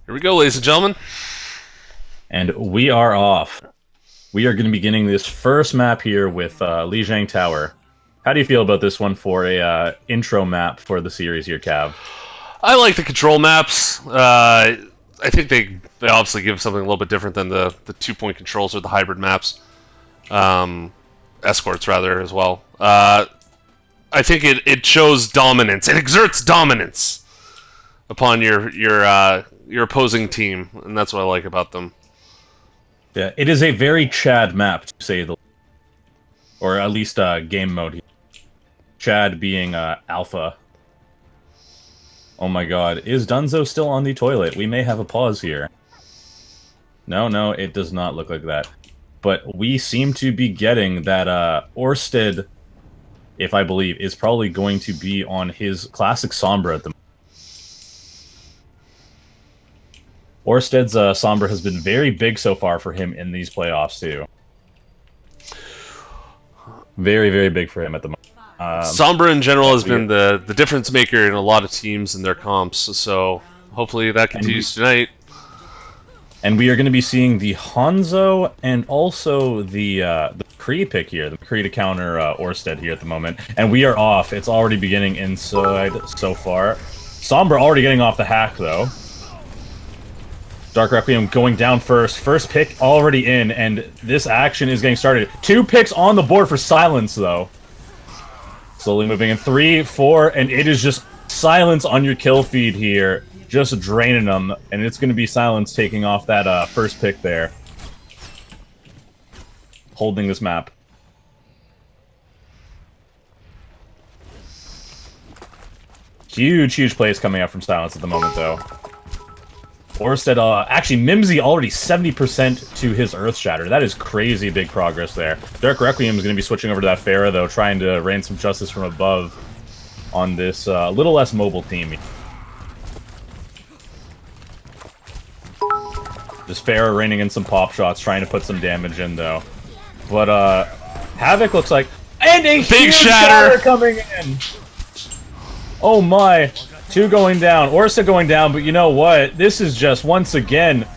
Here we go, ladies and gentlemen. And we are off. We are going to be beginning this first map here with Lijiang Tower. How do you feel about this one for a intro map for the series here, Cav? I like the control maps. I think they obviously give something a little bit different than the 2-point controls or the hybrid maps. Escorts, rather, as well. I think it shows dominance. It exerts dominance upon your opposing team, and that's what I like about them. Yeah, it is a very Chad map, to say the least. Or at least game mode here. Chad being alpha. Oh my god, is Dunzo still on the toilet? We may have a pause here. No, it does not look like that. But we seem to be getting that Orsted, if I believe, is probably going to be on his classic Sombra at the moment. Orsted's Sombra has been very big so far for him in these playoffs, too. Very, very big for him at the moment. Sombra in general has been the difference maker in a lot of teams and their comps, so hopefully that continues tonight. And we are going to be seeing the Hanzo and also the McCree pick here, the McCree to counter Orsted here at the moment. And we are off. It's already beginning inside so far. Sombra already getting off the hack, though. Dark Requiem going down first. First pick already in, and this action is getting started. 2 picks on the board for Silence, though. Slowly moving in 3, 4, and it is just Silence on your kill feed here. Just draining them, and it's going to be Silence taking off that first pick there. Holding this map. Huge plays coming out from Silence at the moment, though. Orsted, actually, Mimsy already 70% to his Earth Shatter. That is crazy big progress there. Dark Requiem is going to be switching over to that Pharah, though, trying to rain some justice from above on this little less mobile team. Just Pharah raining in some pop shots, trying to put some damage in, though. But, Havoc looks like... And a big huge shatter coming in! Oh my... 2 going down, Orsa going down, but you know what? This is just, once again,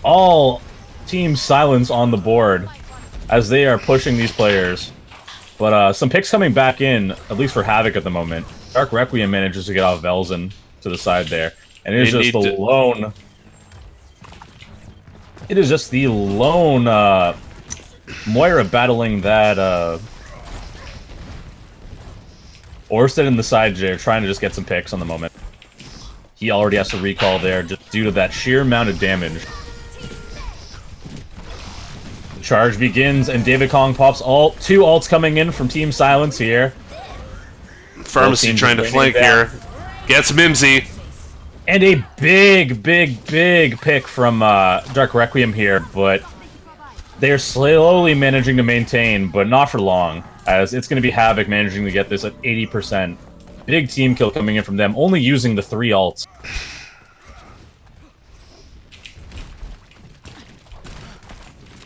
all Team Silence on the board as they are pushing these players. But some picks coming back in, at least for Havoc at the moment. Dark Requiem manages to get off Velzen to the side there. And it is just the lone... It is just the lone Moira battling that... Orsted in the side there, trying to just get some picks on the moment. He already has to recall there, just due to that sheer amount of damage. The charge begins, and David Kong pops ult. 2 ults coming in from Team Silence here. Pharmacy trying to flank here. Gets Mimsy. And a big pick from Dark Requiem here, but they're slowly managing to maintain, but not for long. As it's going to be Havoc managing to get this at 80%. Big team kill coming in from them, only using the 3 ults.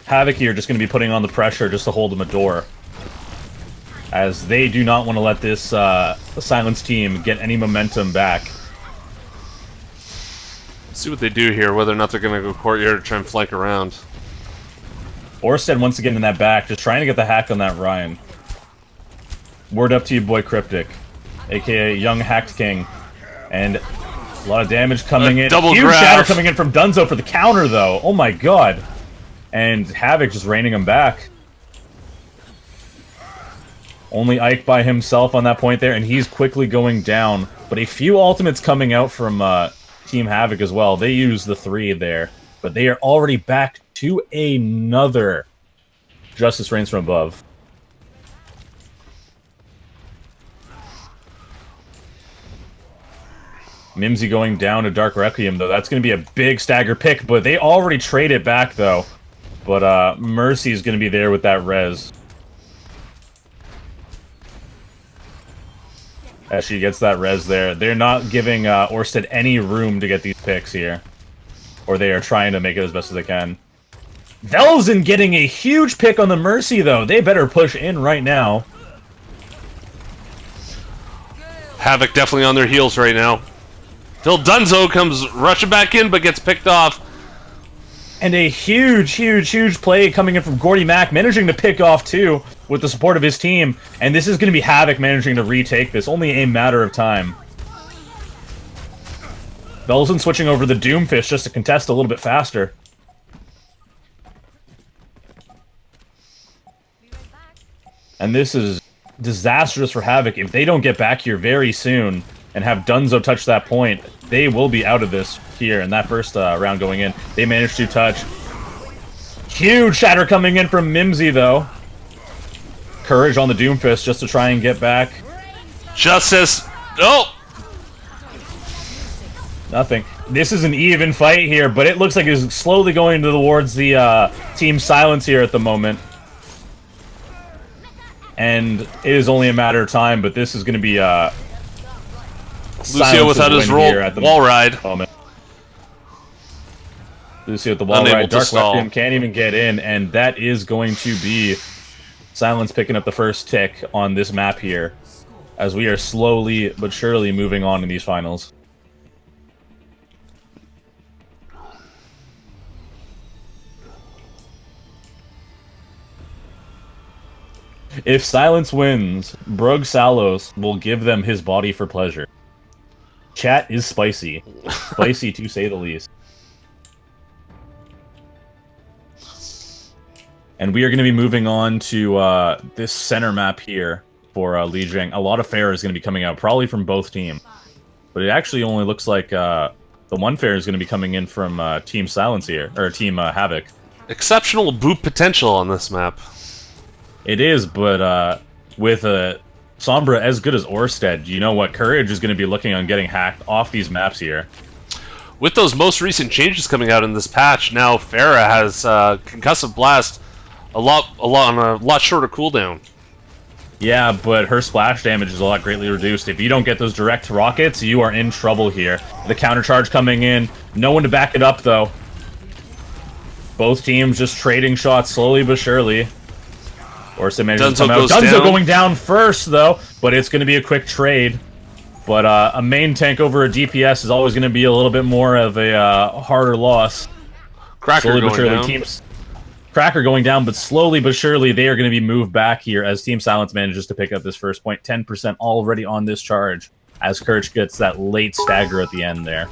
Havoc here just going to be putting on the pressure just to hold them a door. As they do not want to let this Silence team get any momentum back. Let's see what they do here, whether or not they're going to go courtyard to try and flank around. Orsted once again in that back, just trying to get the hack on that Ryan. Word up to you, boy Cryptic, aka Young Hacked King. And a lot of damage coming in. Double Huge graph. shatter coming in from Dunzo for the counter, though. Oh my god. And Havoc just raining him back. Only Ike by himself on that point there, and he's quickly going down. But a few ultimates coming out from Team Havoc as well. They use the 3 there. But they are already back to another Justice Reigns from above. Mimsy going down to Dark Requiem, though. That's going to be a big stagger pick, but they already trade it back, though. But Mercy is going to be there with that res. As she gets that res there. They're not giving Orsted any room to get these picks here. Or they are trying to make it as best as they can. Velzen getting a huge pick on the Mercy, though. They better push in right now. Havoc definitely on their heels right now. Phil Dunzo comes rushing back in, but gets picked off. And a huge play coming in from Gordy Mack, managing to pick off too with the support of his team. And this is going to be Havoc managing to retake this, only a matter of time. Belson switching over the Doomfist just to contest a little bit faster. And this is disastrous for Havoc. If they don't get back here very soon and have Dunzo touch that point, they will be out of this here in that first round going in. They managed to touch. Huge shatter coming in from Mimsy, though. Courage on the Doomfist just to try and get back. Justice. Oh! Nothing. This is an even fight here, but it looks like it's slowly going towards the Team Silence here at the moment. And it is only a matter of time, but this is going to be Lucio without his wall ride. Moment. Lucio with the wall Unable ride. to Dark stall. Requiem can't even get in, and that is going to be Silence picking up the first tick on this map here, as we are slowly but surely moving on in these finals. If Silence wins, Brug Salos will give them his body for pleasure. Chat is spicy. Spicy to say the least. And we are going to be moving on to this center map here for Li Jing. A lot of fair is going to be coming out, probably from both teams. But it actually only looks like the one fair is going to be coming in from Team Silence here, or Team Havoc. Exceptional boop potential on this map. It is, but with a Sombra as good as Orsted, you know what? Courage is going to be looking on getting hacked off these maps here. With those most recent changes coming out in this patch, now Pharah has Concussive Blast on a lot shorter cooldown. Yeah, but her splash damage is a lot greatly reduced. If you don't get those direct rockets, you are in trouble here. The counter charge coming in. No one to back it up, though. Both teams just trading shots slowly but surely. Orsted manages to come out. Dunzo going down first, though, but it's going to be a quick trade. But a main tank over a DPS is always going to be a little bit more of a harder loss. Cracker going down. Cracker going down, but slowly but surely they are going to be moved back here as Team Silence manages to pick up this first point. 10% already on this charge as Courage gets that late stagger at the end there.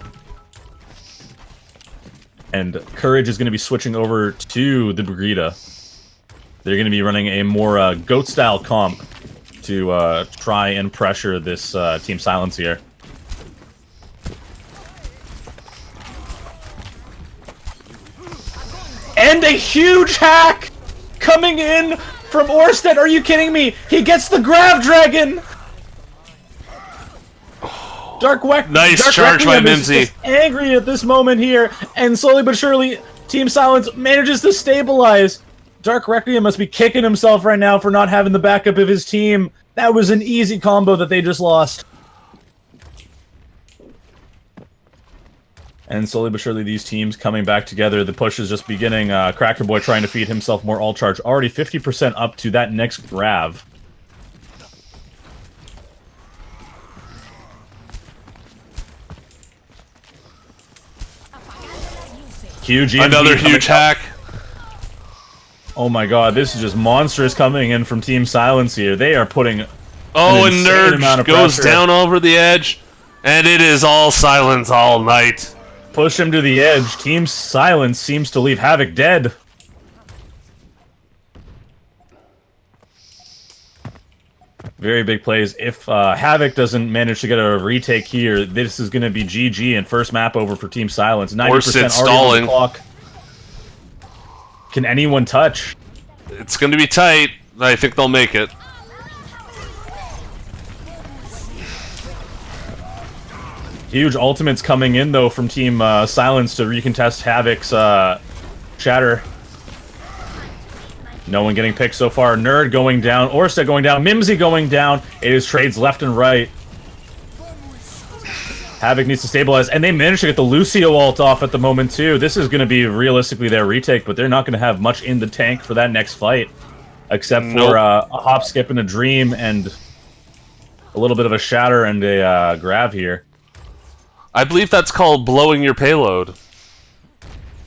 And Courage is going to be switching over to the Brigida. They're going to be running a more GOAT-style comp to try and pressure this Team Silence here. And a huge hack coming in from Orsted. Are you kidding me? He gets the Grav Dragon! Nice charge by Mimsy. Is angry at this moment here, and slowly but surely, Team Silence manages to stabilize. Dark Requiem must be kicking himself right now for not having the backup of his team. That was an easy combo that they just lost. And slowly but surely, these teams coming back together. The push is just beginning. Cracker Boy trying to feed himself more all charge. Already 50% up to that next Grav. Huge EMP. Another huge hack. Oh my god, this is just monstrous coming in from Team Silence here. They are putting Oh, and Nerd goes down over the edge, and it is all Silence all night. Push him to the edge. Team Silence seems to leave Havoc dead. Very big plays. If Havoc doesn't manage to get a retake here, this is going to be GG and first map over for Team Silence. 90% already on the clock. Can anyone touch? It's going to be tight. I think they'll make it. Huge ultimates coming in, though, from Team Silence to recontest Havoc's shatter. No one getting picked so far. Nerd going down. Orsted going down. Mimsy going down. It is trades left and right. Havoc needs to stabilize, and they managed to get the Lucio ult off at the moment, too. This is going to be realistically their retake, but they're not going to have much in the tank for that next fight. Except for a hop, skip, and a dream, and a little bit of a shatter and a Grav here. I believe that's called blowing your payload.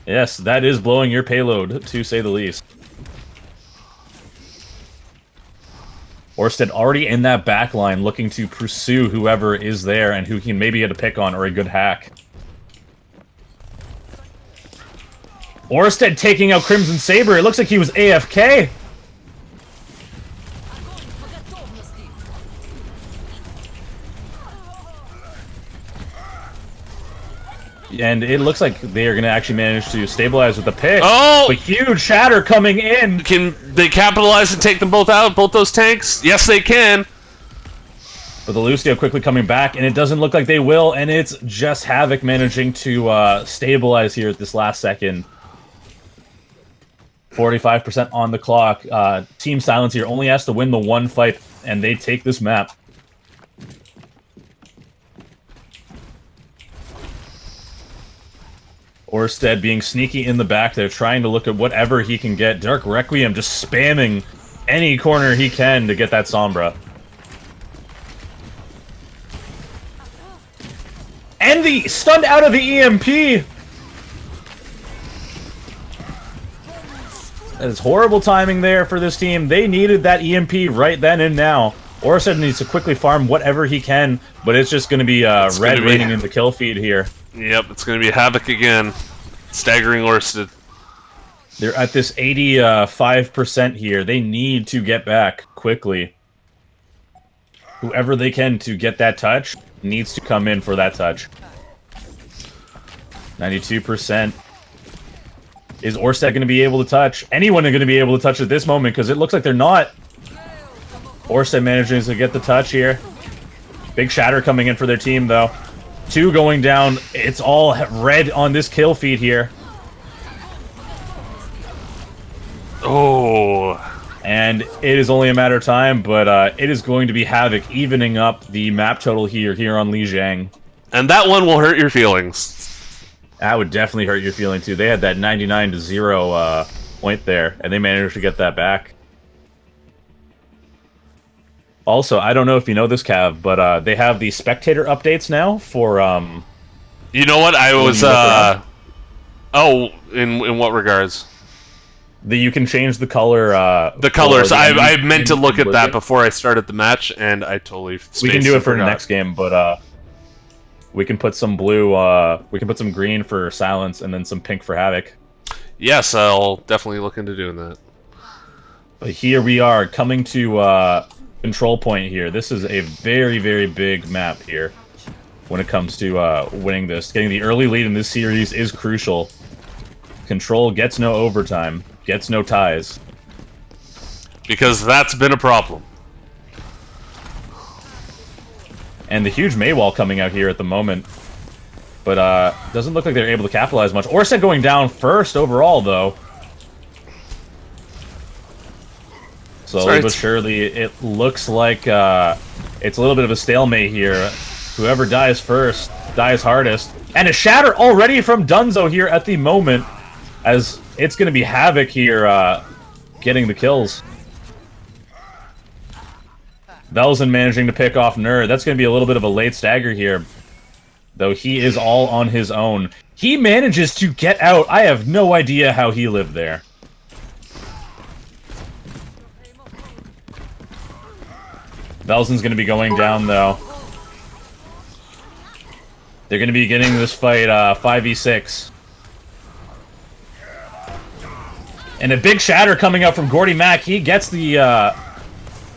Yes, that is blowing your payload, to say the least. Orsted already in that back line, looking to pursue whoever is there and who he can maybe get a pick on or a good hack. Orsted taking out Crimson Saber. It looks like he was AFK. And it looks like they are going to actually manage to stabilize with the pick. Oh! A huge shatter coming in. Can they capitalize and take them both out, both those tanks? Yes, they can. But the Lucio quickly coming back, and it doesn't look like they will, and it's just Havoc managing to stabilize here at this last second. 45% on the clock. Team Silence here only has to win the one fight, and they take this map. Orsted being sneaky in the back there, trying to look at whatever he can get. Dark Requiem just spamming any corner he can to get that Sombra. And the stunned out of the EMP! That is horrible timing there for this team. They needed that EMP right then and now. Orsted needs to quickly farm whatever he can, but it's just going to be red raining in the kill feed here. Yep, it's going to be Havoc again. Staggering Orsted. They're at this 85% here. They need to get back quickly. Whoever they can to get that touch needs to come in for that touch. 92%. Is Orsted going to be able to touch? Anyone going to be able to touch at this moment? Because it looks like they're not. Orsted manages to get the touch here. Big shatter coming in for their team, though. 2 going down. It's all red on this kill feed here. Oh. And it is only a matter of time, but it is going to be Havoc evening up the map total here on Lijiang. And that one will hurt your feelings. That would definitely hurt your feeling, too. They had that 99-0 point there, and they managed to get that back. Also, I don't know if you know this, Cav, but they have the spectator updates now for... You know what? I was... Oh, in what regards? You can change the color... the colors. I meant to look at that before I started the match, and I totally spaced. We can do it for the next game, but we can put some blue... we can put some green for Silence, and then some pink for Havoc. Yes, I'll definitely look into doing that. But here we are, coming to... control point here. This is a very, very big map here when it comes to winning this. Getting the early lead in this series is crucial. Control gets no overtime, gets no ties. Because that's been a problem. And the huge Maywall coming out here at the moment. But doesn't look like they're able to capitalize much. Orsted going down first overall, though. Slowly but surely, it looks like it's a little bit of a stalemate here. Whoever dies first, dies hardest. And a shatter already from Dunzo here at the moment, as it's going to be Havoc here getting the kills. Velzen managing to pick off Nerd. That's going to be a little bit of a late stagger here, though he is all on his own. He manages to get out. I have no idea how he lived there. Velzen's going to be going down, though. They're going to be getting this fight 5v6. And a big shatter coming up from Gordy Mack. He gets the...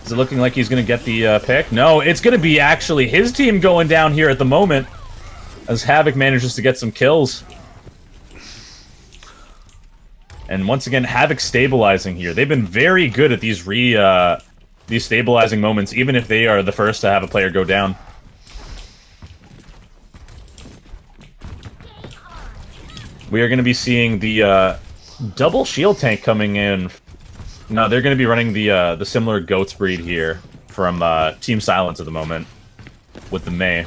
is it looking like he's going to get the pick? No, it's going to be actually his team going down here at the moment, as Havoc manages to get some kills. And once again, Havoc stabilizing here. They've been very good at these these stabilizing moments, even if they are the first to have a player go down. We are going to be seeing the double shield tank coming in. No, they're going to be running the similar Goats breed here from Team Silence at the moment with the Mei.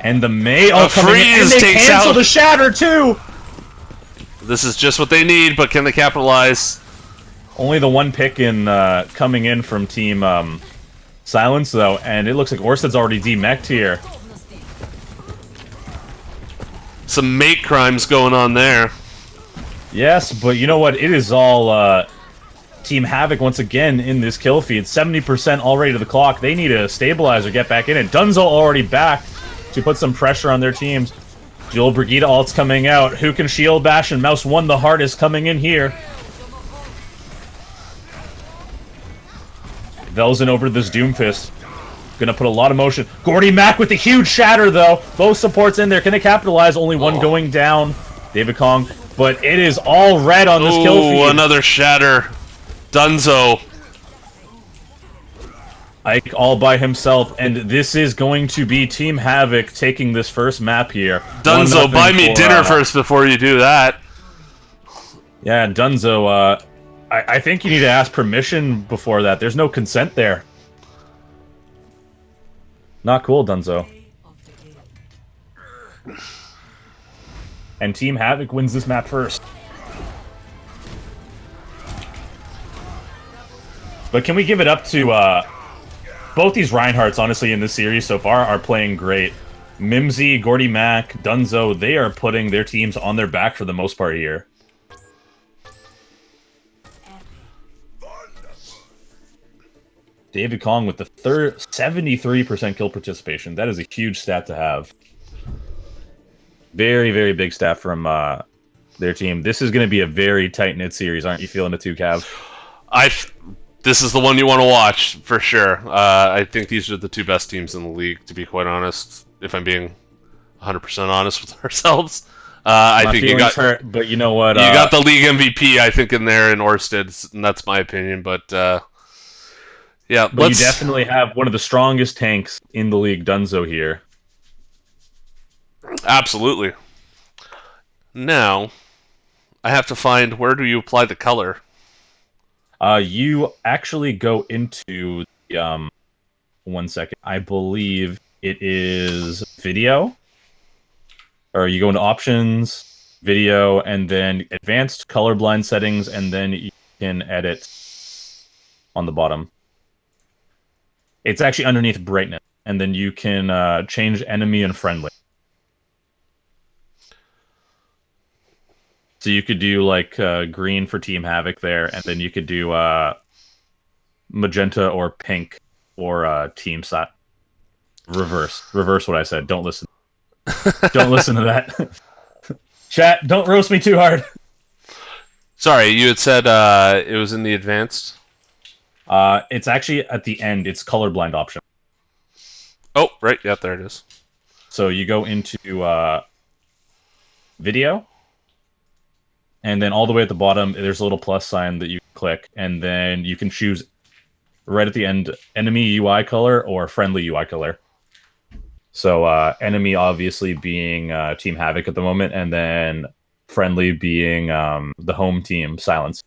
And the Mei all coming in, and they cancel the shatter too! This is just what they need, but can they capitalize? Only the one pick in coming in from Team Silence, though, and it looks like Orsted's already demech'd here. Some mate crimes going on there. Yes, but you know what? It is all Team Havoc once again in this kill feed. 70% already to the clock. They need a stabilizer, get back in it. Dunzo already back to put some pressure on their teams. Dual Brigida ult's coming out. Who can shield bash? And Mouse 1 the Heart is coming in here. Velzen over this Doomfist. Gonna put a lot of motion. Gordy Mack with the huge shatter, though. Both supports in there. Can they capitalize? Only one going down. David Kong. But it is all red on this kill feed. Another shatter. Dunzo. Ike all by himself, and this is going to be Team Havoc taking this first map here. Dunzo, buy me dinner first before you do that. Yeah, Dunzo, I think you need to ask permission before that. There's no consent there. Not cool, Dunzo. And Team Havoc wins this map first. But can we give it up to, both these Reinhardts, honestly, in this series so far are playing great. Mimsy, Gordy Mack, Dunzo, they are putting their teams on their back for the most part here. David Kong with the 73% kill participation. That is a huge stat to have. Very, very big stat from their team. This is going to be a very tight-knit series. Aren't you feeling it too, Cav? This is the one you want to watch, for sure. I think these are the two best teams in the league, to be quite honest, if I'm being 100% honest with ourselves. I think you got hurt, but you know what? You got the league MVP, I think, in there in Orsted, and that's my opinion, but yeah. But you definitely have one of the strongest tanks in the league, Dunzo, here. Absolutely. Now, I have to find, where do you apply the color? You actually go into the, 1 second. I believe it is video. Or you go into options, video, and then advanced colorblind settings, and then you can edit on the bottom. It's actually underneath brightness, and then you can change enemy and friendly. So you could do like green for Team Havoc there, and then you could do magenta or pink for Team Sat. Reverse what I said. Don't listen. Don't listen to that. Chat, don't roast me too hard. Sorry, you had said it was in the advanced? It's actually at the end. It's colorblind option. Oh, right. Yeah, there it is. So you go into video, and then all the way at the bottom, there's a little plus sign that you click, and then you can choose right at the end, enemy UI color or friendly UI color. So enemy obviously being Team Havoc at the moment, and then friendly being the home team, Silence.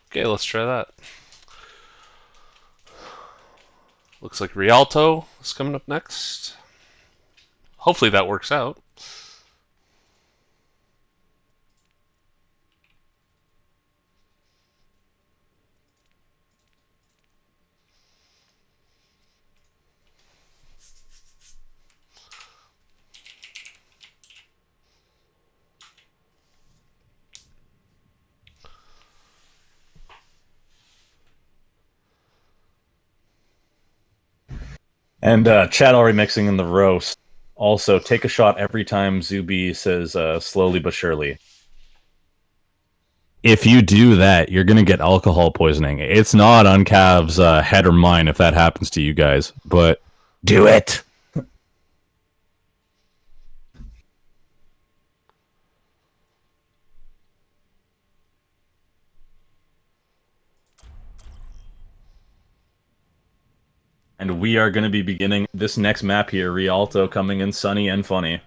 Okay, let's try that. Looks like Rialto is coming up next. Hopefully that works out. And chat already mixing in the roast. Also, take a shot every time Zuby says slowly but surely. If you do that, you're going to get alcohol poisoning. It's not on Cav's head or mine if that happens to you guys, but do it! And we are going to be beginning this next map here, Rialto coming in sunny and funny.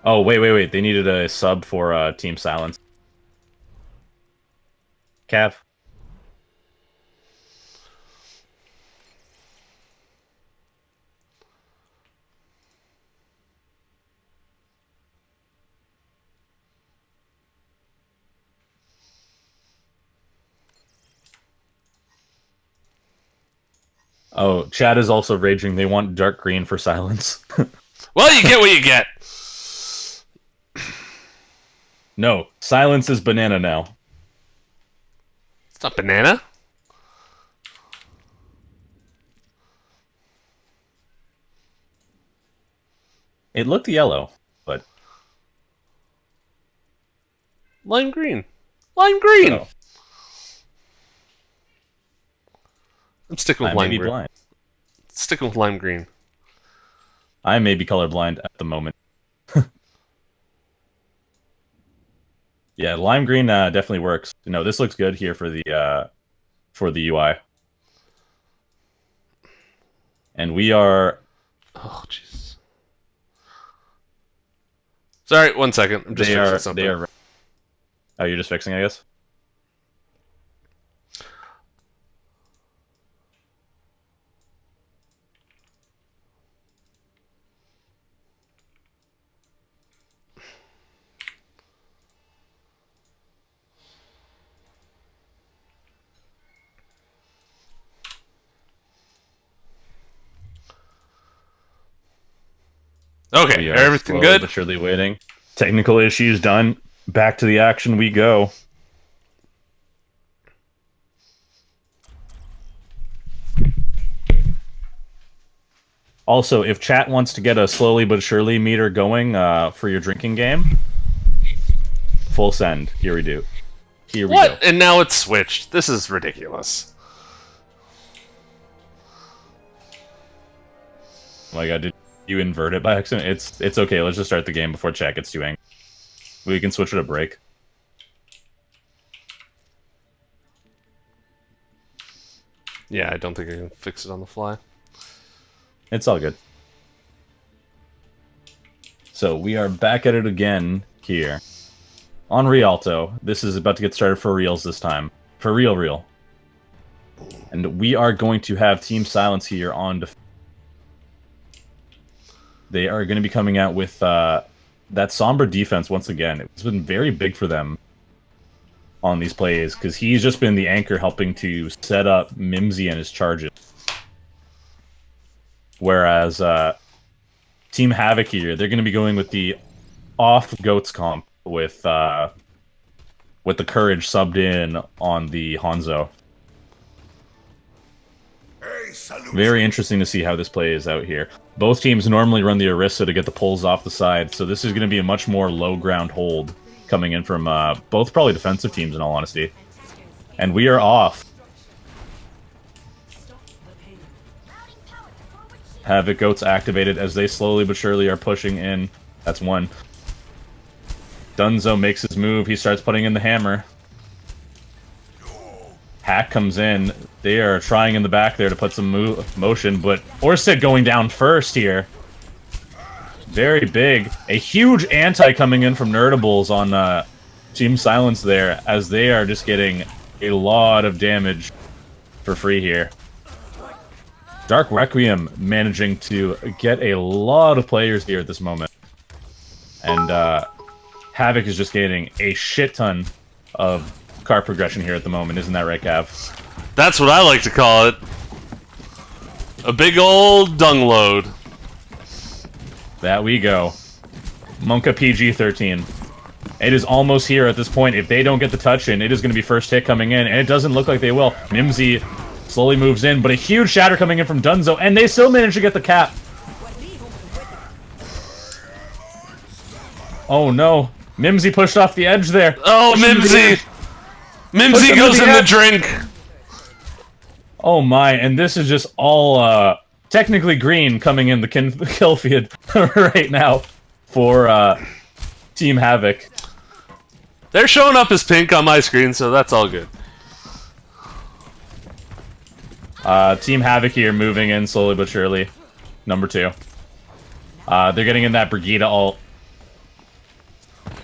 Oh, wait. They needed a sub for Team Silence. Cav. Oh, Chad is also raging. They want dark green for silence. Well, you get what you get. No, silence is banana now. It's not banana. It looked yellow, but Lime green. Lime green. oh, I'm sticking with I may lime be green. blind. Sticking with lime green. I may be colorblind at the moment. Yeah, lime green definitely works. No, this looks good here for the UI. And we are. Oh, jeez. Sorry, 1 second. I'm just fixing something. They are. Oh, you're just fixing, I guess. Okay, We are everything slowly good? but surely waiting. Technical issues done. Back to the action we go. Also, if chat wants to get a slowly but surely meter going for your drinking game, full send. Here we do. Here we What? go. And now it's switched. This is ridiculous. Oh my god, did you invert it by accident? It's okay. Let's just start the game before chat gets too angry. We can switch it a break. Yeah, I don't think I can fix it on the fly. It's all good. So we are back at it again here on Rialto. This is about to get started for reals this time. For real. And we are going to have Team Silence here on they are going to be coming out with that somber defense once again. It's been very big for them on these plays because he's just been the anchor helping to set up Mimsy and his charges. Whereas Team Havoc here, they're going to be going with the off Goats comp with the Courage subbed in on the Hanzo. Very interesting to see how this plays out here. Both teams normally run the Orisa to get the pulls off the side, so this is going to be a much more low ground hold coming in from both probably defensive teams in all honesty. And we are off. Havoc Goats activated as they slowly but surely are pushing in. That's one. Dunzo makes his move. He starts putting in the hammer. Hack comes in. They are trying in the back there to put some motion, but Orsid going down first here. Very big. A huge anti coming in from Nerdables on Team Silence there, as they are just getting a lot of damage for free here. Dark Requiem managing to get a lot of players here at this moment. And Havoc is just getting a shit ton of card progression here at the moment. Isn't that right, Cav? That's what I like to call it. A big old dung load. That we go. Monka PG-13. It is almost here at this point. If they don't get the touch in, it is going to be first hit coming in, and it doesn't look like they will. Mimsy slowly moves in, but a huge shatter coming in from Dunzo, and they still manage to get the cap. Oh no. Mimsy pushed off the edge there. Oh, Mimsy! Mimsy goes in the drink! Oh my, and this is just all technically green coming in the kill feed right now for Team Havoc. They're showing up as pink on my screen, so that's all good. Team Havoc here moving in slowly but surely. Number 2. They're getting in that Brigida ult.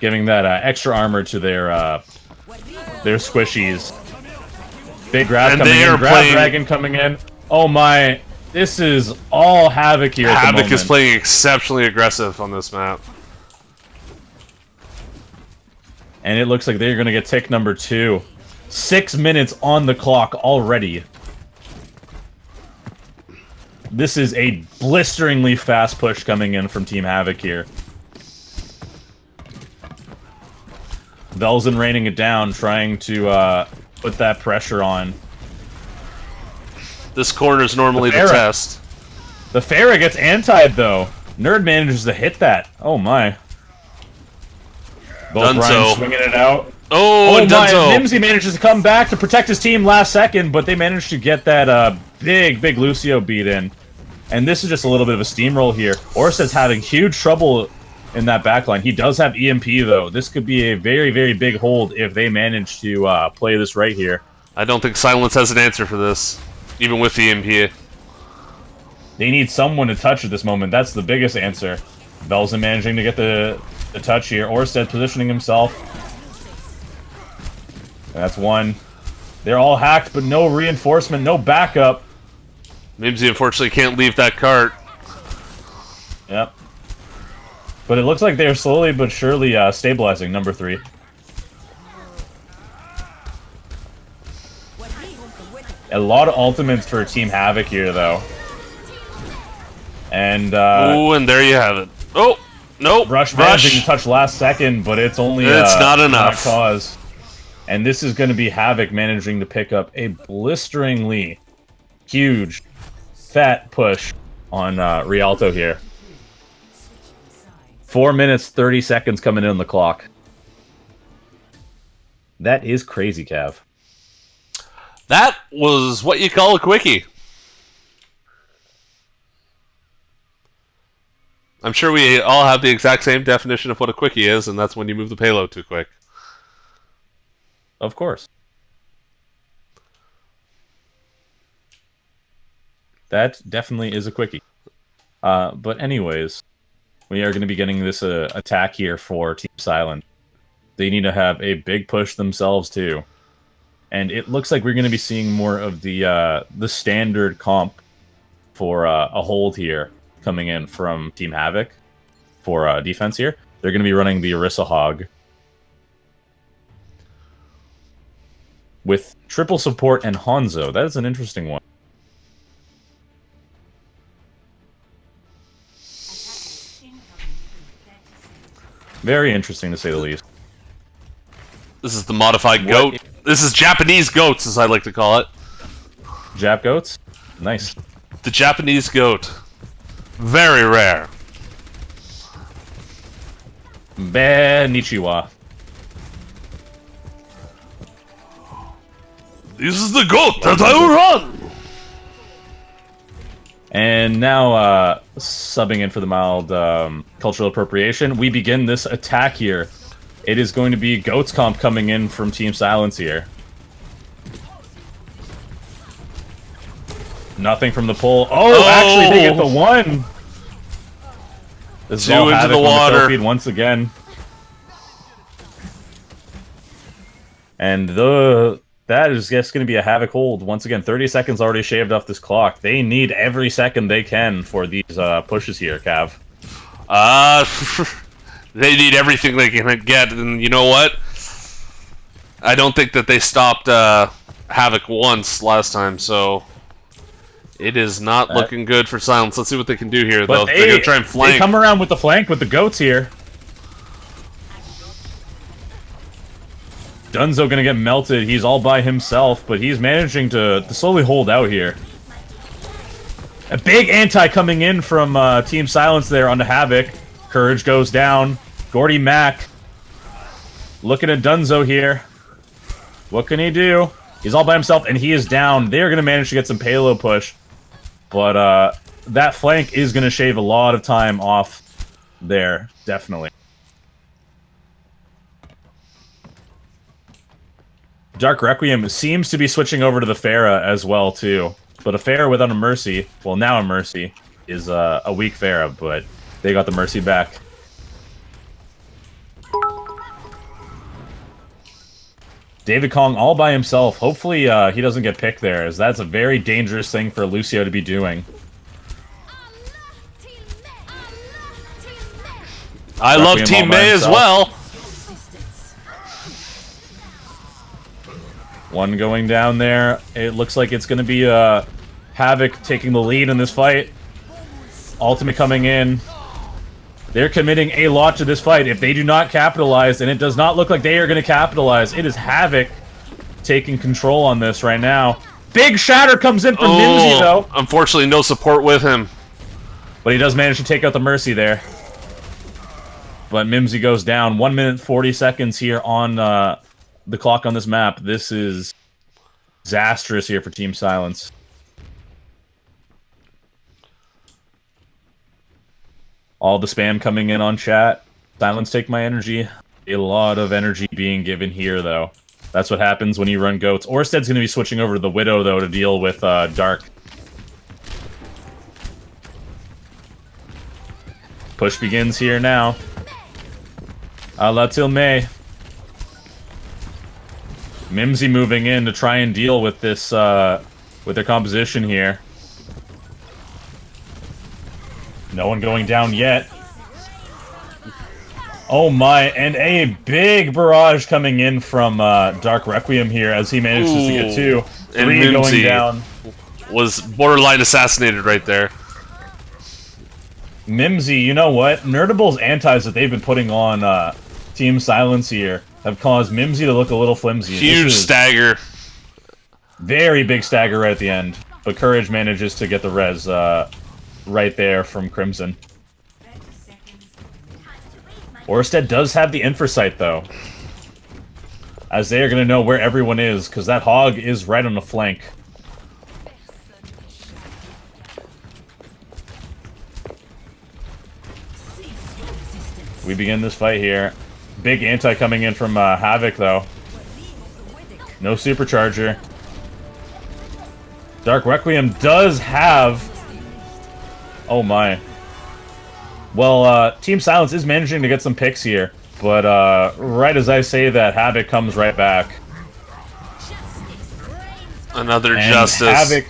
Giving that extra armor to their squishies. Big grab coming in. Grab Dragon coming in. Oh my. This is all Havoc here at the moment. Havoc is playing exceptionally aggressive on this map. And it looks like they're going to get tick number 2. 6 minutes on the clock already. This is a blisteringly fast push coming in from Team Havoc here. Velzen raining it down, trying to put that pressure on. This corner is normally the test. The Pharah gets antied, though. Nerd manages to hit that. Oh, my. Both Ryan swinging it out. Oh, and my. Dunzo. Nimsy manages to come back to protect his team last second, but they managed to get that big Lucio beat in. And this is just a little bit of a steamroll here. Orsted's having huge trouble in that backline. He does have EMP, though. This could be a very, very big hold if they manage to play this right here. I don't think Silence has an answer for this, even with the EMP. They need someone to touch at this moment. That's the biggest answer. Velzen managing to get the touch here. Orsted positioning himself. That's one. They're all hacked, but no reinforcement, no backup. Mimsy unfortunately can't leave that cart. Yep. But it looks like they're slowly but surely stabilizing number 3. A lot of ultimates for Team Havoc here, though. And ooh, and there you have it. Oh, no. Rush managing to touch last second, but it's only it's not enough. Cause. And this is going to be Havoc managing to pick up a blisteringly huge, fat push on Rialto here. 4 minutes, 30 seconds coming in on the clock. That is crazy, Cav. That was what you call a quickie. I'm sure we all have the exact same definition of what a quickie is, and that's when you move the payload too quick. Of course. That definitely is a quickie. But anyways, we are going to be getting this attack here for Team Silent. They need to have a big push themselves, too. And it looks like we're going to be seeing more of the standard comp for a hold here coming in from Team Havoc for defense here. They're going to be running the Orisa Hog with triple support and Hanzo. That is an interesting one. Very interesting, to say the least. This is the modified goat. This is Japanese goats, as I like to call it. Jap goats? Nice. The Japanese goat. Very rare. Konnichiwa. This is the goat that I will run! And now, subbing in for the mild cultural appropriation, we begin this attack here. It is going to be Goats Comp coming in from Team Silence here. Nothing from the pull. Oh, actually, they get the one! This is all into Havoc the water. On the feed once again. And that is just going to be a Havoc hold. Once again, 30 seconds already shaved off this clock. They need every second they can for these pushes here, Cav. They need everything they can get, and you know what? I don't think that they stopped Havoc once last time, so it is not looking good for Silence. Let's see what they can do here, though. They're going to try and flank. They come around with the flank with the goats here. Dunzo going to get melted. He's all by himself, but he's managing to slowly hold out here. A big anti coming in from Team Silence there onto Havoc. Courage goes down. Gordy Mack looking at Dunzo here. What can he do? He's all by himself, and he is down. They're going to manage to get some payload push. But that flank is going to shave a lot of time off there, definitely. Dark Requiem seems to be switching over to the Pharah as well, too. But a Pharah without a Mercy, well, now a Mercy, is a weak Pharah, but they got the Mercy back. David Kong all by himself. Hopefully he doesn't get picked there, as that's a very dangerous thing for Lucio to be doing. I love Team May as well. One going down there. It looks like it's going to be Havoc taking the lead in this fight. Ultimate coming in. They're committing a lot to this fight. If they do not capitalize, and it does not look like they are going to capitalize, it is Havoc taking control on this right now. Big shatter comes in from Mimsy, though. Unfortunately, no support with him. But he does manage to take out the Mercy there. But Mimsy goes down. 1 minute 40 seconds here on the clock on this map. This is disastrous here for Team Silence. All the spam coming in on chat. Silence, take my energy. A lot of energy being given here, though. That's what happens when you run goats. Orsted's going to be switching over to the Widow, though, to deal with Dark. Push begins here now. La Tilme. Mimsy moving in to try and deal with this, with their composition here. No one going down yet. Oh my, and a big barrage coming in from Dark Requiem here as he manages to get two. Three going down. Was borderline assassinated right there. Mimsy, you know what? Nerdable's antis that they've been putting on Team Silence here have caused Mimsy to look a little flimsy. Huge stagger. Very big stagger right at the end. But Courage manages to get the res right there from Crimson. Orsted does have the Infrasight, though. As they are going to know where everyone is, because that Hog is right on the flank. We begin this fight here. Big anti coming in from Havoc, though. No supercharger. Dark Requiem does have... Oh my. Well, Team Silence is managing to get some picks here, but right as I say that, Havoc comes right back. Another and Justice. Havoc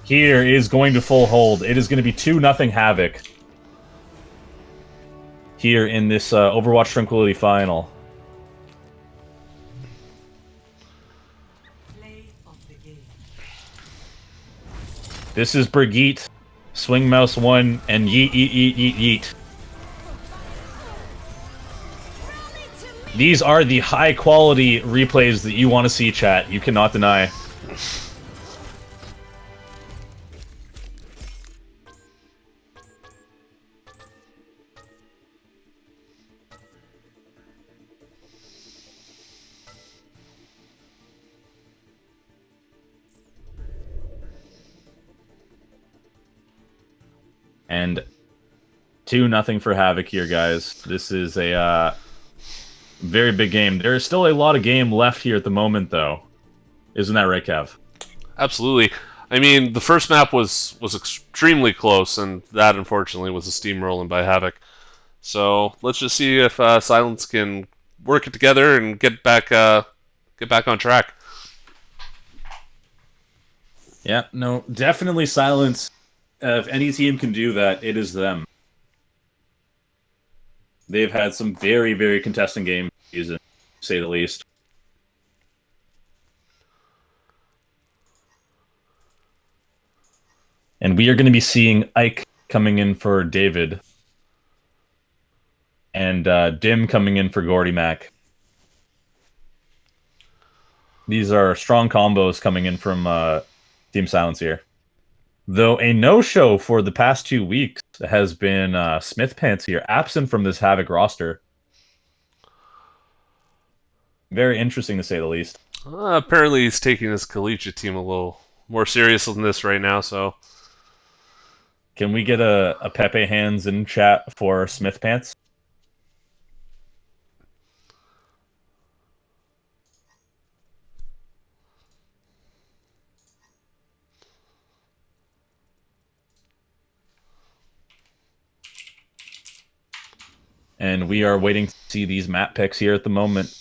here is going to full hold. It is going to be 2-0 Havoc here in this Overwatch Tranquility final. This is Brigitte. Swing mouse 1 and yeet, yeet, yeet, yeet, yeet. These are the high quality replays that you want to see, chat. You cannot deny. And 2-0 for Havoc here, guys. This is a very big game. There is still a lot of game left here at the moment, though. Isn't that right, Cav? Absolutely. I mean, the first map was extremely close, and that, unfortunately, was a steamrolling by Havoc. So let's just see if Silence can work it together and get back on track. Yeah, no, definitely Silence. If any team can do that, it is them. They've had some very, very contesting games this season, to say the least. And we are going to be seeing Ike coming in for David. And Dim coming in for Gordy Mac. These are strong combos coming in from Team Silence here. Though a no-show for the past 2 weeks has been Smith Pants here, absent from this Havoc roster. Very interesting to say the least. Apparently he's taking his collegiate team a little more serious than this right now, so... Can we get a Pepe hands in chat for Smith Pants? And we are waiting to see these map picks here at the moment.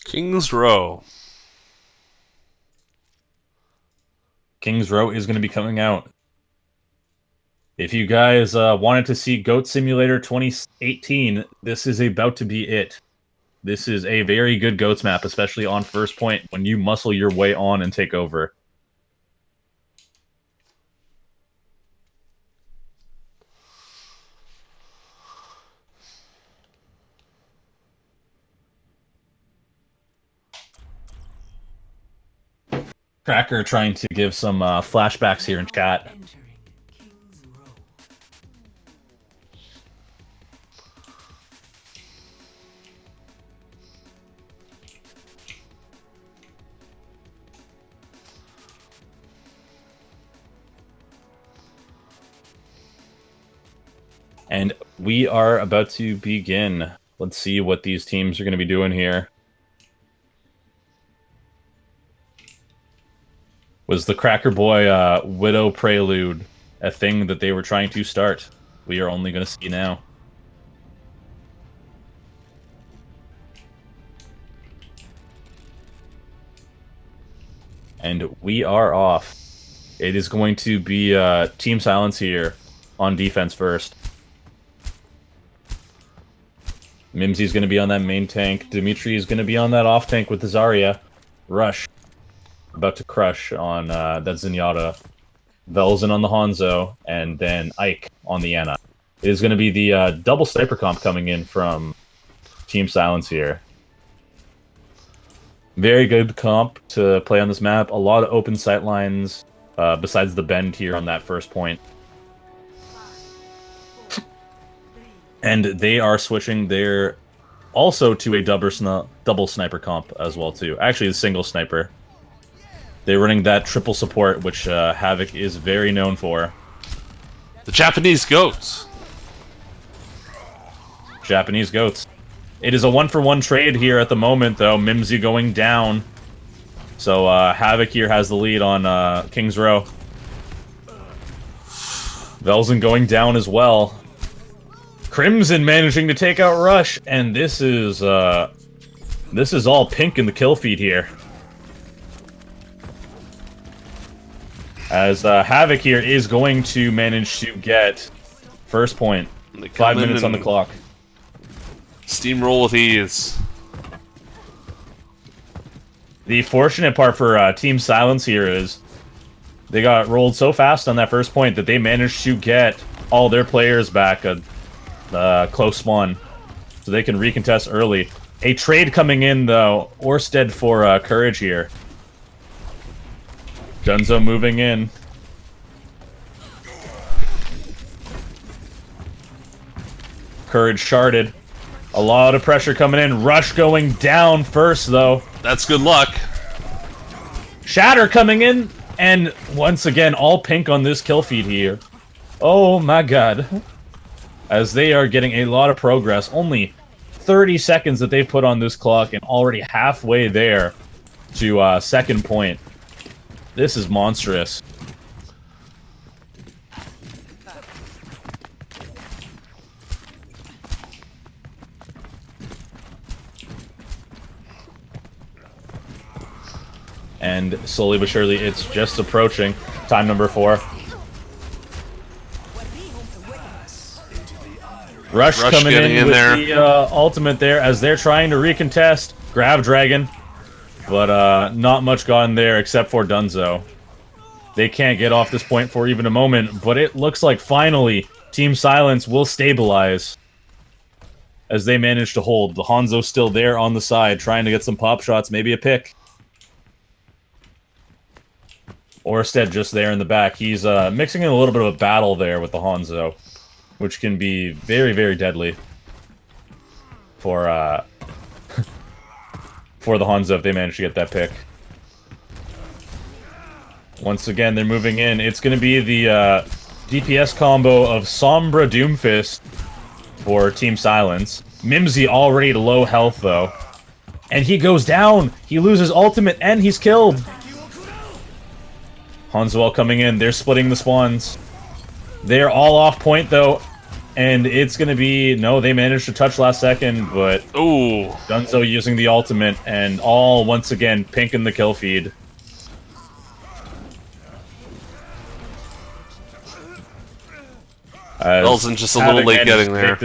Kings Row. Kings Row is going to be coming out. If you guys wanted to see Goat Simulator 2018, this is about to be it. This is a very good Goats map, especially on first point when you muscle your way on and take over. Cracker trying to give some flashbacks here in chat. And we are about to begin. Let's see what these teams are going to be doing here. Was the Cracker Boy Widow Prelude a thing that they were trying to start? We are only going to see now. And we are off. It is going to be Team Silence here on defense first. Mimsy's going to be on that main tank. Dimitri is going to be on that off tank with the Zarya. Rush. About to crush on that Zenyatta. Velzen on the Hanzo. And then Ike on the Ana. It is going to be the double sniper comp coming in from Team Silence here. Very good comp to play on this map. A lot of open sight lines besides the bend here on that first point. And they are switching their also to a double sniper comp as well too. Actually, the single sniper. They're running that triple support, which Havoc is very known for. The Japanese goats. Japanese goats. It is a 1-for-1 trade here at the moment, though. Mimsy going down. So Havoc here has the lead on King's Row. Velzen going down as well. Crimson managing to take out Rush, and this is all pink in the kill feed here. As Havoc here is going to manage to get first point. 5 minutes on the clock. Steamroll with ease. The fortunate part for Team Silence here is they got rolled so fast on that first point that they managed to get all their players back a close spawn, so they can recontest early. A trade coming in, though. Orsted for Courage here. Dunzo moving in. Courage sharded. A lot of pressure coming in. Rush going down first, though. That's good luck. Shatter coming in. And once again, all pink on this kill feed here. Oh my god. As they are getting a lot of progress. Only 30 seconds that they've put on this clock and already halfway there to second point. This is monstrous. And slowly but surely, it's just approaching. Time number 4. Rush coming in with there. The ultimate there as they're trying to recontest. Grab Dragon. But not much gone there except for Dunzo. They can't get off this point for even a moment, but it looks like finally Team Silence will stabilize as they manage to hold. The Hanzo's still there on the side, trying to get some pop shots, maybe a pick. Orsted just there in the back. He's mixing in a little bit of a battle there with the Hanzo, which can be very, very deadly for for the Hanzo if they manage to get that pick. Once again, they're moving in. It's going to be the DPS combo of Sombra Doomfist for Team Silence. Mimsy already low health, though. And he goes down! He loses ultimate, and he's killed! Hanzo coming in. They're splitting the spawns. They're all off point, though. And it's going to be... No, they managed to touch last second, but... Ooh. Dunzo using the ultimate, and all, once again, pink in the kill feed. Velzen just a little late getting there.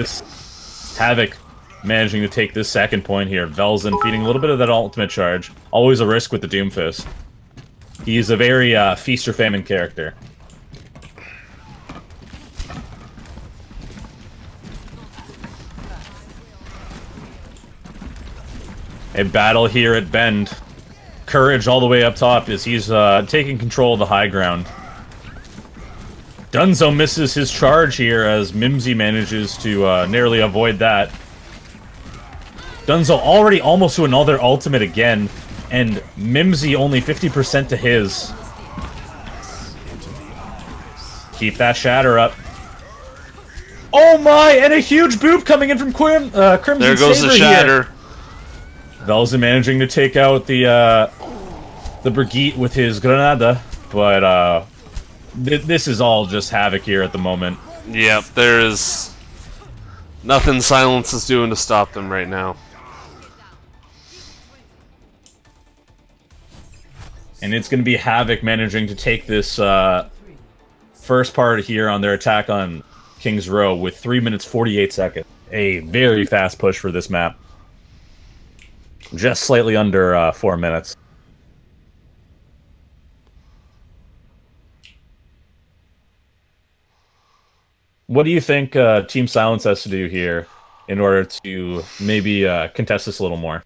Havoc managing to take this second point here. Velzen feeding a little bit of that ultimate charge. Always a risk with the Doomfist. He's a very feast or famine character. A battle here at Bend. Courage all the way up top as he's taking control of the high ground. Dunzo misses his charge here as Mimsy manages to narrowly avoid that. Dunzo already almost to another ultimate again, and Mimsy only 50% to his. Keep that shatter up. Oh my! And a huge boop coming in from Crimson There goes Saber the shatter. Here. Velzen managing to take out the Brigitte with his Granada, but this is all just Havoc here at the moment. Yep, there is nothing Silence is doing to stop them right now. And it's going to be Havoc managing to take this first part here on their attack on King's Row with 3 minutes 48 seconds. A very fast push for this map. Just slightly under 4 minutes. What do you think Team Silence has to do here in order to maybe contest this a little more?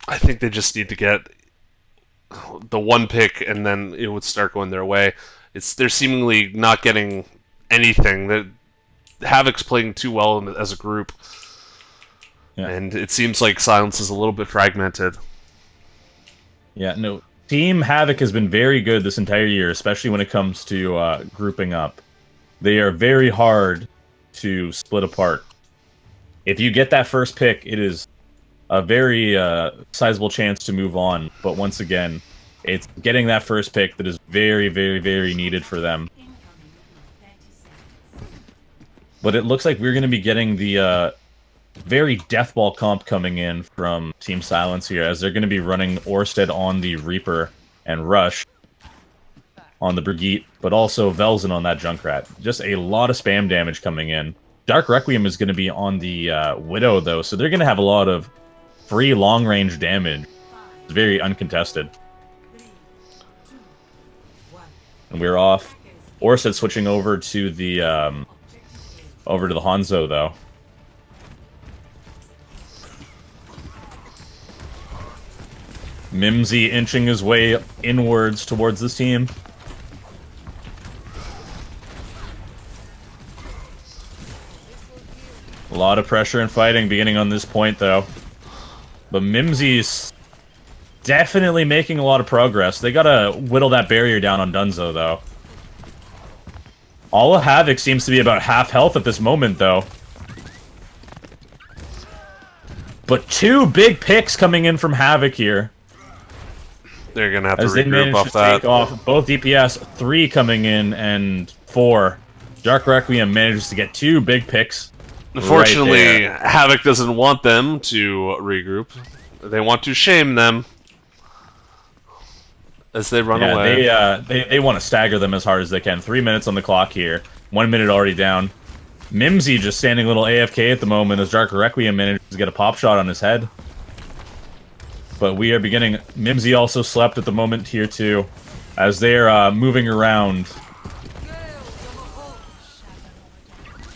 I think they just need to get the one pick, and then it would start going their way. They're seemingly not getting anything. That Havoc's playing too well as a group. Yeah. And it seems like Silence is a little bit fragmented. Yeah, no. Team Havoc has been very good this entire year, especially when it comes to grouping up. They are very hard to split apart. If you get that first pick, it is a very sizable chance to move on. But once again, it's getting that first pick that is very, very, very needed for them. But it looks like we're going to be getting the very Deathball comp coming in from Team Silence here, as they're going to be running Orsted on the Reaper and Rush on the Brigitte, but also Velzen on that Junkrat. Just a lot of spam damage coming in. Dark Requiem is going to be on the Widow, though, so they're going to have a lot of free long-range damage. It's very uncontested. And we're off. Orsted switching over to the Hanzo, though. Mimsy inching his way inwards towards this team. A lot of pressure and fighting beginning on this point, though. But Mimsy's definitely making a lot of progress. They gotta whittle that barrier down on Dunzo, though. All of Havoc seems to be about half health at this moment, though. But two big picks coming in from Havoc here. They're gonna have to regroup off that. Take off both DPS, 3 coming in, and 4. Dark Requiem manages to get 2 big picks. Unfortunately, right, Havoc doesn't want them to regroup. They want to shame them as they run away. They want to stagger them as hard as they can. 3 minutes on the clock here. 1 minute already down. Mimsy just standing a little AFK at the moment as Dark Requiem manages to get a pop shot on his head. But we are beginning... Mimsy also slept at the moment here, too, as they're moving around.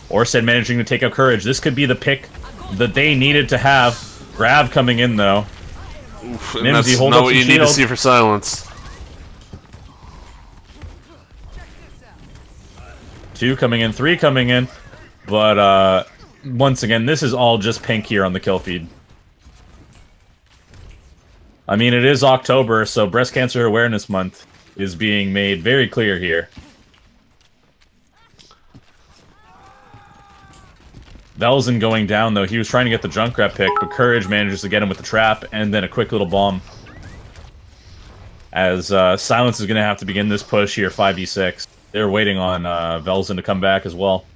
Orsted managing to take out Courage. This could be the pick that they needed to have. Grav coming in, though. Oof, and Mimsy holds up what you need to see for Silence. 2 coming in, 3 coming in. But, once again, this is all just pink here on the kill feed. I mean, it is October, so Breast Cancer Awareness Month is being made very clear here. Velzen going down, though. He was trying to get the Junkrat pick, but Courage manages to get him with the trap, and then a quick little bomb. As Silence is going to have to begin this push here, 5v6. They're waiting on Velzen to come back as well.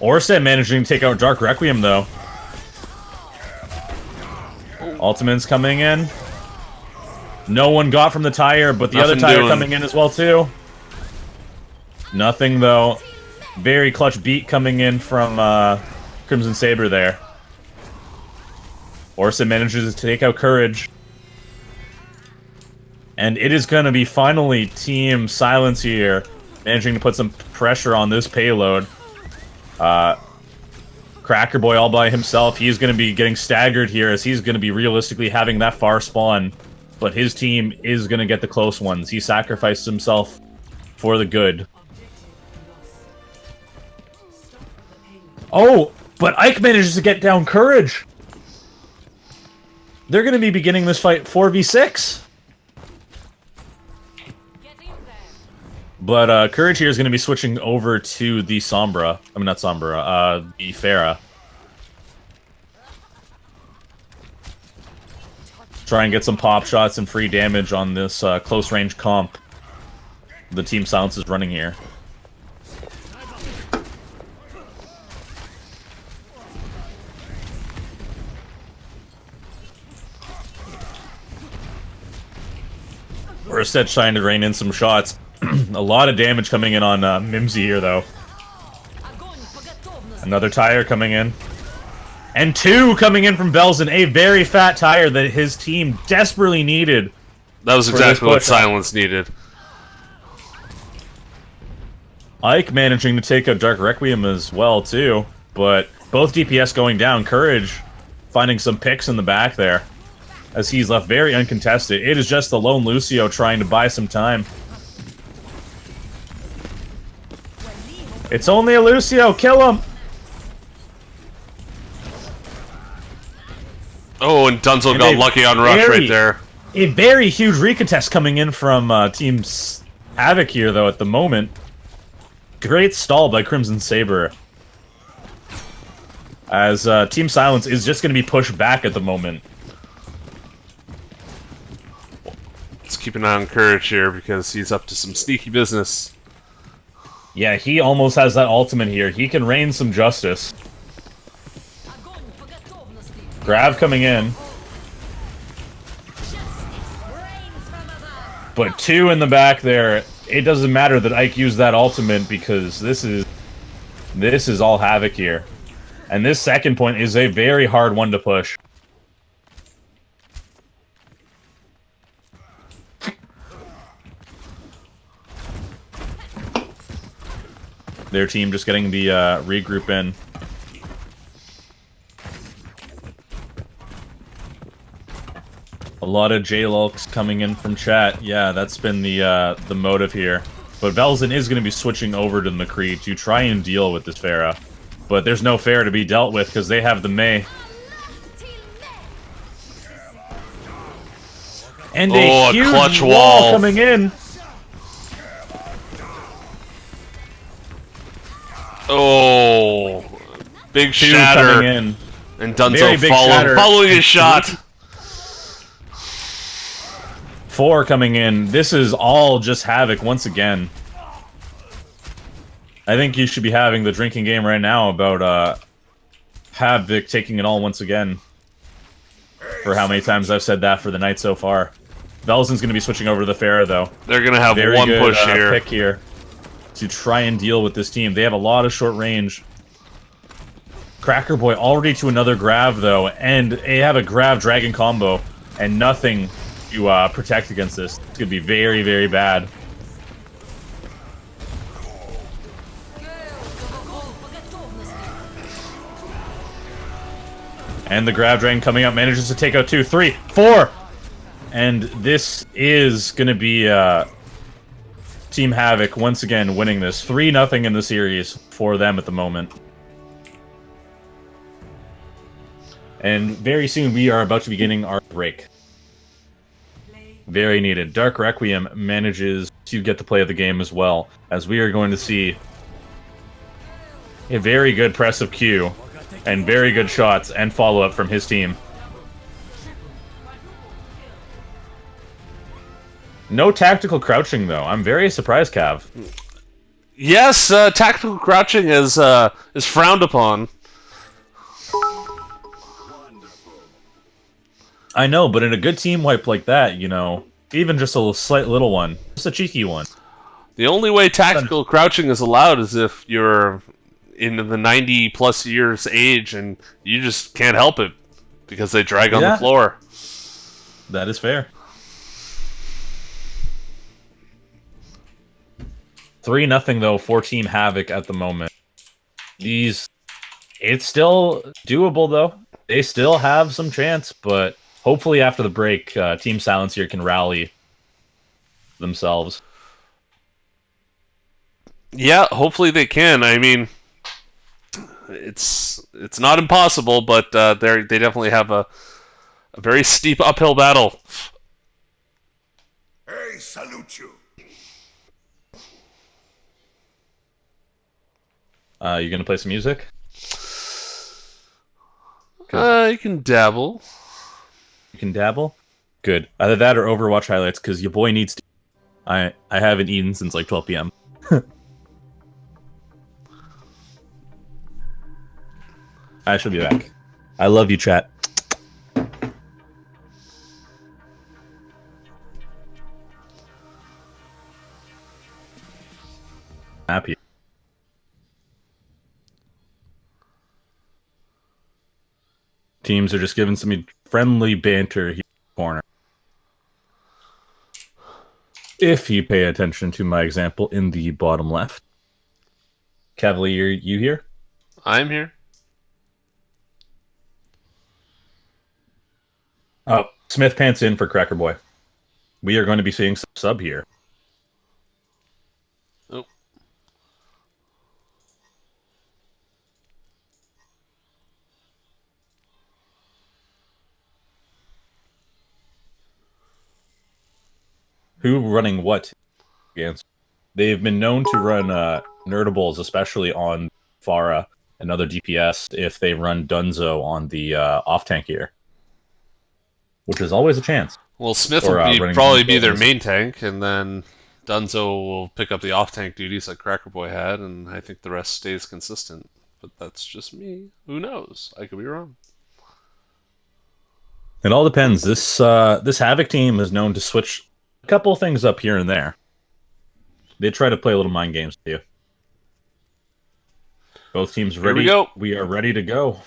Orsted managing to take out Dark Requiem, though. Ultimate's coming in. No one got from the tire, but the other tire coming in as well, too. Nothing, though. Very clutch beat coming in from Crimson Saber there. Orson manages to take out Courage. And it is going to be finally Team Silence here, managing to put some pressure on this payload. Cracker Boy all by himself. He's going to be getting staggered here, as he's going to be realistically having that far spawn. But his team is going to get the close ones. He sacrificed himself for the good. Oh, but Ike manages to get down Courage. They're going to be beginning this fight 4v6. But Courage here is going to be switching over to the Sombra. I mean, not Sombra, the Pharah. Try and get some pop shots and free damage on this close range comp the Team Silence is running here. We're instead trying to rain in some shots. A lot of damage coming in on Mimsy here, though. Another tire coming in. And two coming in from Velzen. A very fat tire that his team desperately needed. That was exactly what Silence needed. Ike managing to take out Dark Requiem as well, too. But both DPS going down. Courage finding some picks in the back there, as he's left very uncontested. It is just the lone Lucio trying to buy some time. It's only a Lucio. Kill him! Oh, and Dunzo got lucky on Rush right there. A very huge recontest coming in from Team Havoc here, though, at the moment. Great stall by Crimson Saber, as Team Silence is just going to be pushed back at the moment. Let's keep an eye on Courage here, because he's up to some sneaky business. Yeah, he almost has that ultimate here. He can rain some justice. Grav coming in. But two in the back there. It doesn't matter that Ike used that ultimate, because this is all Havoc here. And this second point is a very hard one to push. Their team just getting the regroup in. A lot of J-Lulks coming in from chat. Yeah, that's been the motive here. But Velzen is going to be switching over to the McCree to try and deal with this Pharah. But there's no Pharah to be dealt with, because they have the Mei. And a huge clutch wall coming in. Oh, big Two shatter. coming in. And Dunzo following his shot. Four coming in. This is all just Havoc once again. I think you should be having the drinking game right now about Havoc taking it all once again. For how many times I've said that for the night so far. Velzen's going to be switching over to the Pharah, though. They're going to have Very one good, push here. Pick here to try and deal with this team. They have a lot of short range. Cracker Boy already to another Grav, though, and they have a Grav Dragon combo, and nothing to protect against this. It's going to be very, very bad. And the Grav Dragon coming up manages to take out 2, 3, 4! And this is going to be Team Havoc once again winning this. 3-0 in the series for them at the moment. And very soon we are about to be beginning our break. Very needed. Dark Requiem manages to get the play of the game as well, as we are going to see a very good press of Q and very good shots and follow-up from his team. No tactical crouching, though. I'm very surprised, Cav. Yes, tactical crouching is frowned upon. I know, but in a good team wipe like that, you know, Even just a slight little one. Just a cheeky one. The only way tactical crouching is allowed is if you're in the 90-plus years age and you just can't help it because they drag on the floor. That is fair. 3-0 though for Team Havoc at the moment. It's still doable though. They still have some chance, but hopefully after the break, Team Silence here can rally themselves. Yeah, hopefully they can. I mean, it's not impossible, but they definitely have a very steep uphill battle. Hey, salute you. You gonna play some music? You can dabble. You can dabble? Good. Either that or Overwatch highlights, because your boy needs to. I haven't eaten since like 12 p.m. I shall be back. I love you, chat. Happy. Teams are just giving some friendly banter here in the corner. If you pay attention to my example in the bottom left. Cavalier, you here? I'm here. Oh, Smith pants in for Cracker Boy. We are going to be seeing some sub here. Oh. Who running what? They've been known to run nerdables, especially on Pharah and other DPS, if they run Dunzo on the off tank here. Which is always a chance. Well, Smith will probably be their main tank, and then Dunzo will pick up the off-tank duties that Cracker Boy had, and I think the rest stays consistent. But that's just me. Who knows? I could be wrong. It all depends. This Havoc team is known to switch a couple of things up here and there. They try to play a little mind games with you. Both teams ready. Here we go. We are ready to go.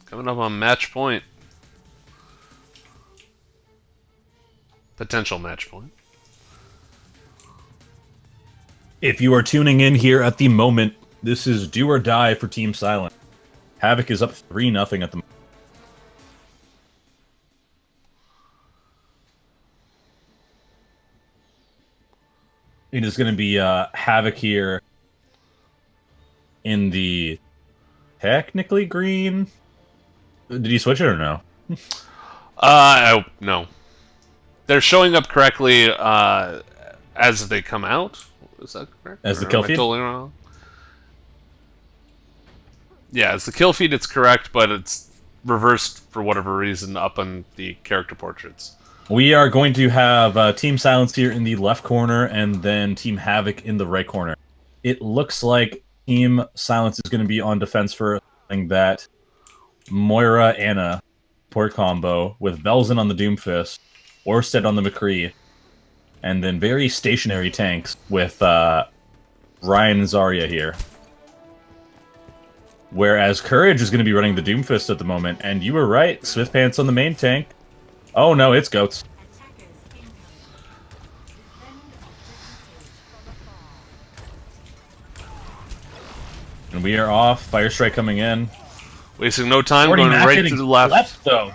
Coming up on match point. Potential match point. If you are tuning in here at the moment, this is do or die for Team Silent. Havoc is up 3-0 at the moment. It is going to be Havoc here in the technically green. Did you switch it or no? No. They're showing up correctly as they come out. Is that correct? As the kill feed? Totally wrong? Yeah, as the kill feed, it's correct, but it's reversed for whatever reason up on the character portraits. We are going to have Team Silence here in the left corner and then Team Havoc in the right corner. It looks like Team Silence is going to be on defense for that Moira Anna port combo with Velzen on the Doomfist, Orsted on the McCree, and then very stationary tanks with Ryan and Zarya here. Whereas Courage is going to be running the Doomfist at the moment, and you were right, Swift Pants on the main tank. Oh no, it's Goats. And we are off, Fire Strike coming in. Wasting no time, going right to the left. Though.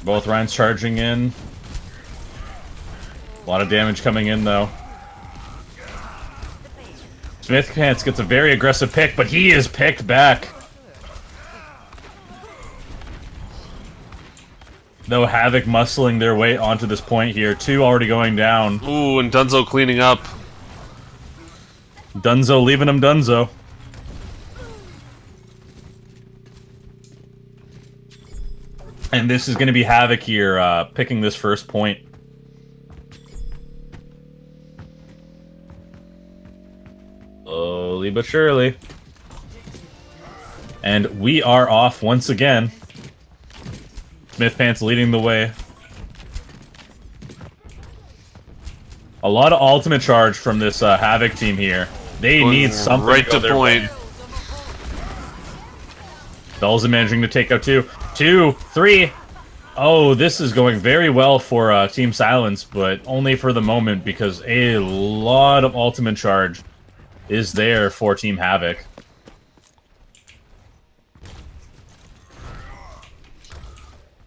Both Ryan's charging in. A lot of damage coming in, though. Smith Pants gets a very aggressive pick, but he is picked back. Though Havoc muscling their way onto this point here. 2 already going down. Ooh, and Dunzo cleaning up. Dunzo leaving him Dunzo. And this is going to be Havoc here, picking this first point. Slowly but surely. And we are off once again. Smith Pants leading the way. A lot of ultimate charge from this Havoc team here. They need something right to point. Bells are managing to take out 2, 3. Oh, this is going very well for Team Silence, but only for the moment because a lot of ultimate charge is there for Team Havoc.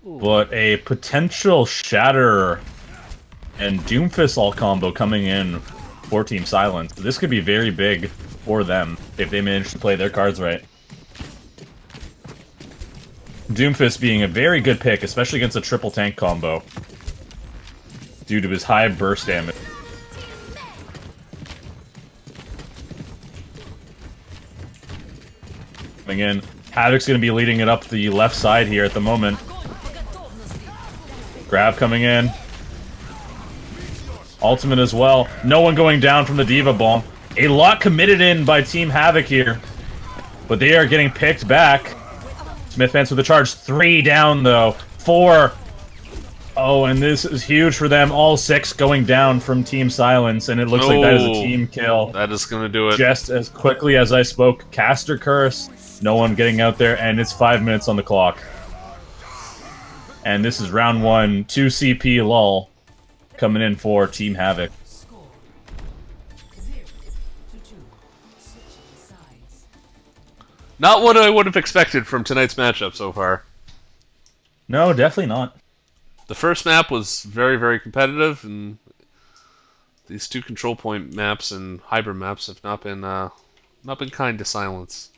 But a potential Shatter and Doomfist all combo coming in for Team Silence. This could be very big for them if they manage to play their cards right. Doomfist being a very good pick, especially against a triple tank combo, due to his high burst damage. Coming in, Havoc's going to be leading it up the left side here at the moment. Grab coming in. Ultimate as well. No one going down from the Diva Bomb. A lot committed in by Team Havoc here, but they are getting picked back. Smith Pants with the charge. 3 down, though. 4. Oh, and this is huge for them. All 6 going down from Team Silence, and it looks like that is a team kill. That is going to do it. Just as quickly as I spoke. Caster Curse. No one getting out there, and it's 5 minutes on the clock. And this is round 1. 2 CP lull coming in for Team Havoc. Not what I would have expected from tonight's matchup so far. No, definitely not. The first map was very, very competitive, and these 2 control point maps and hybrid maps have not been kind to Silence.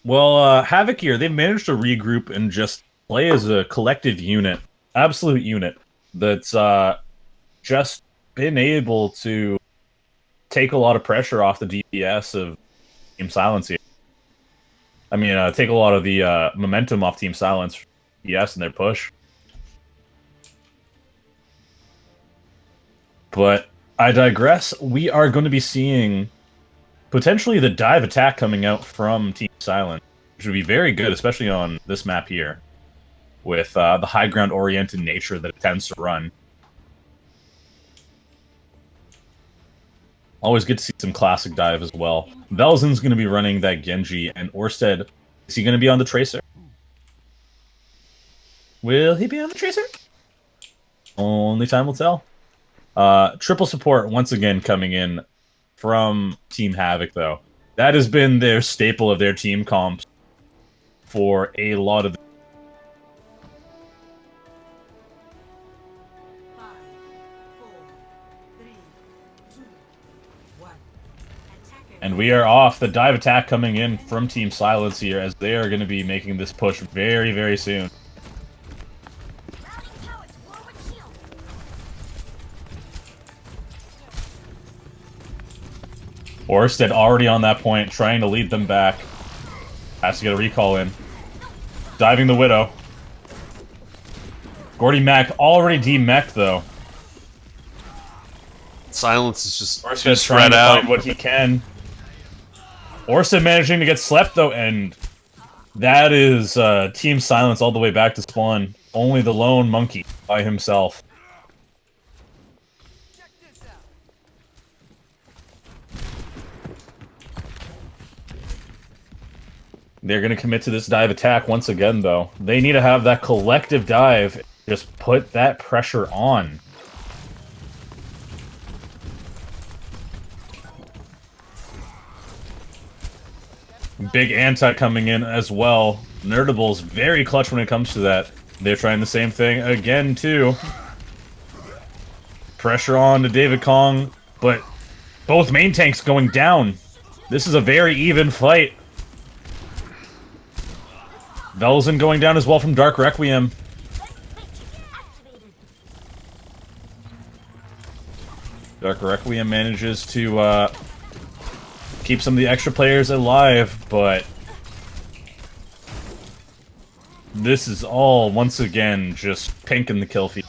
Well, Havoc here, they've managed to regroup and just play as a collective unit, absolute unit, that's just been able to take a lot of pressure off the DPS of Team Silence here. I mean, take a lot of the momentum off Team Silence, yes, and their push. But I digress. We are going to be seeing potentially the dive attack coming out from Team Silence, which would be very good, especially on this map here, with the high ground-oriented nature that it tends to run. Always good to see some classic dive as well. Velzen's going to be running that Genji, and Orsted, is he going to be on the Tracer? Will he be on the Tracer? Only time will tell. Triple support once again coming in from Team Havoc, though. That has been their staple of their team comps for a lot of... And we are off. The dive attack coming in from Team Silence here, as they are going to be making this push very, very soon. Orsted already on that point, trying to lead them back. Has to get a recall in. Diving the Widow. Gordy Mac already de-mech'd, though. Silence is just Orsted spread trying to out. find what he can. Orsted managing to get slept, though, and that is Team Silence all the way back to spawn. Only the lone monkey by himself. They're going to commit to this dive attack once again, though. They need to have that collective dive. Just put that pressure on. Big anti coming in as well. Nerdable's very clutch when it comes to that. They're trying the same thing again, too. Pressure on to David Kong, but both main tanks going down. This is a very even fight. Velzen going down as well from Dark Requiem. Dark Requiem manages to keep some of the extra players alive, but this is all, once again, just pink in the kill feed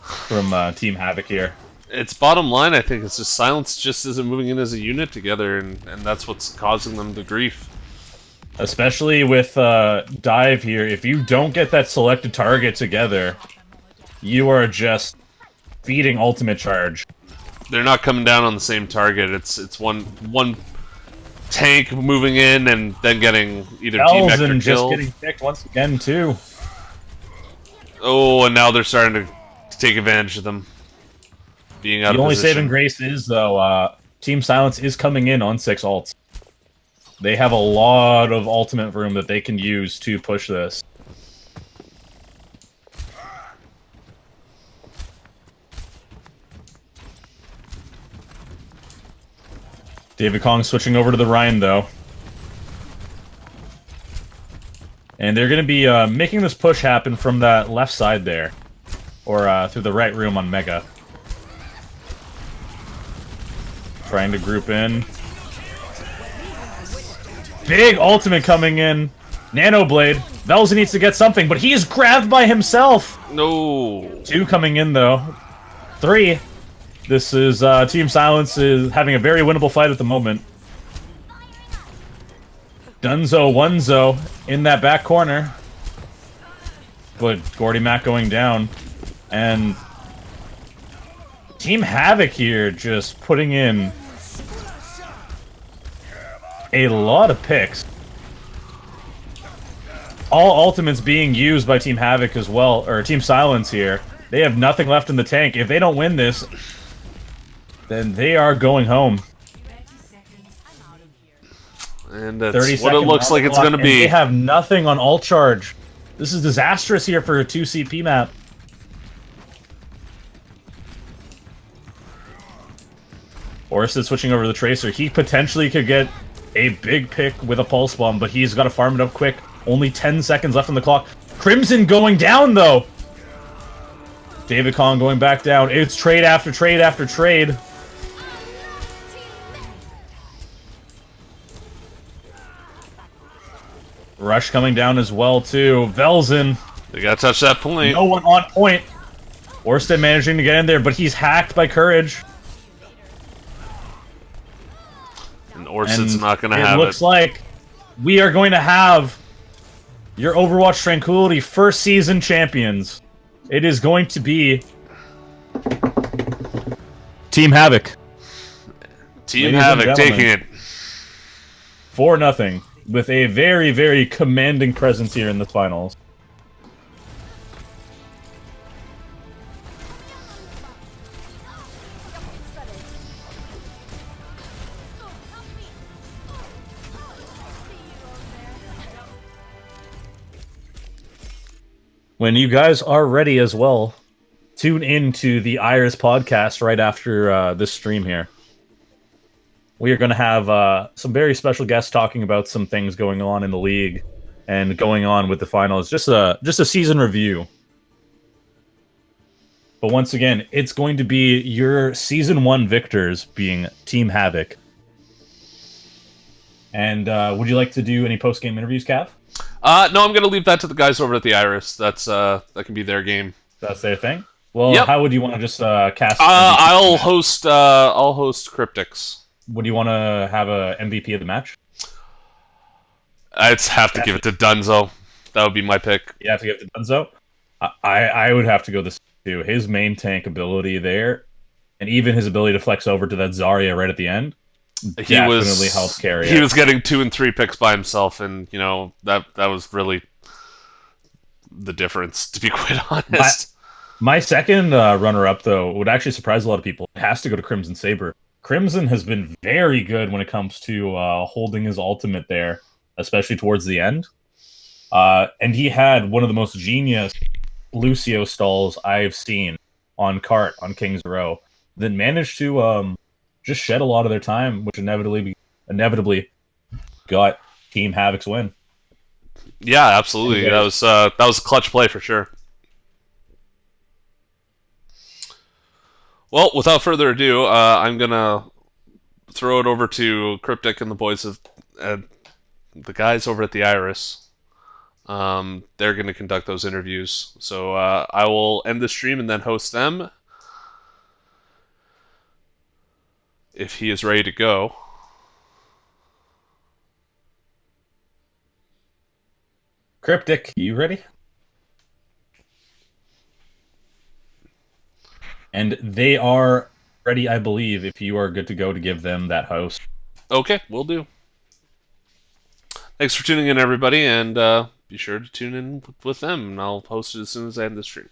from Team Havoc here. It's bottom line. I think it's just Silence just isn't moving in as a unit together, and that's what's causing them the grief. Especially with Dive here, if you don't get that selected target together, you are just feeding ultimate charge. They're not coming down on the same target. It's one tank moving in and then getting either demech or just killed. getting picked once again too. Oh, and now they're starting to take advantage of them being out of position. The only saving grace is though, Team Silence is coming in on 6 ults. They have a lot of ultimate room that they can use to push this. David Kong switching over to the Rhine, though. And they're going to be making this push happen from that left side there. Or through the right room on Mega. Trying to group in. Big ultimate coming in. Nano Blade. Velza needs to get something, but he is grabbed by himself! No. 2 coming in, though. 3. This is, Team Silence is having a very winnable fight at the moment. Dunzo, Onezo in that back corner. But Gordy Mac going down. And Team Havoc here just putting in a lot of picks. All ultimates being used by Team Havoc as well, or Team Silence here. They have nothing left in the tank. If they don't win this, then they are going home. And that's what it looks like it's going to be. They have nothing on ult charge. This is disastrous here for a 2 CP map. Orsted switching over to the Tracer. He potentially could get a big pick with a Pulse Bomb, but he's got to farm it up quick. Only 10 seconds left on the clock. Crimson going down, though! David Kong going back down. It's trade after trade after trade. Rush coming down as well, too. Velzen. They gotta touch that point. No one on point. Orsted managing to get in there, but he's hacked by Courage. And Orsted's not gonna have it. It looks like we are going to have your Overwatch Tranquility first season champions. It is going to be Team Havoc. Team Havoc taking it. 4-0. With a very, very commanding presence here in the finals. When you guys are ready as well, tune in to the Iris podcast right after this stream here. We are going to have some very special guests talking about some things going on in the league and going on with the finals. Just a season review. But once again, it's going to be your Season 1 victors being Team Havoc. And would you like to do any post-game interviews, Cav? No, I'm going to leave that to the guys over at the Iris. That can be their game. That's their thing? Well, yep. How would you want to just cast... I'll host Cryptics. Would you want to have a MVP of the match? I'd have to give it to Dunzo. That would be my pick. You have to give it to Dunzo? I would have to go this too. His main tank ability there, and even his ability to flex over to that Zarya right at the end, definitely helps carry. He was getting 2 and 3 picks by himself, and that was really the difference, to be quite honest. My second runner-up, though, would actually surprise a lot of people. It has to go to Crimson Saber. Crimson has been very good when it comes to holding his ultimate there, especially towards the end. And he had one of the most genius Lucio stalls I've seen on Cart on King's Row that managed to just shed a lot of their time, which inevitably got Team Havoc's win. Yeah, absolutely. That was a clutch play for sure. Well, without further ado, I'm gonna throw it over to Cryptic and the boys of the guys over at the Iris. They're gonna conduct those interviews. So I will end the stream and then host them. if he is ready to go. Cryptic, you ready? And they are ready, I believe, if you are good to go to give them that host. Okay, will do. Thanks for tuning in, everybody, and be sure to tune in with them, and I'll post it as soon as I end the stream.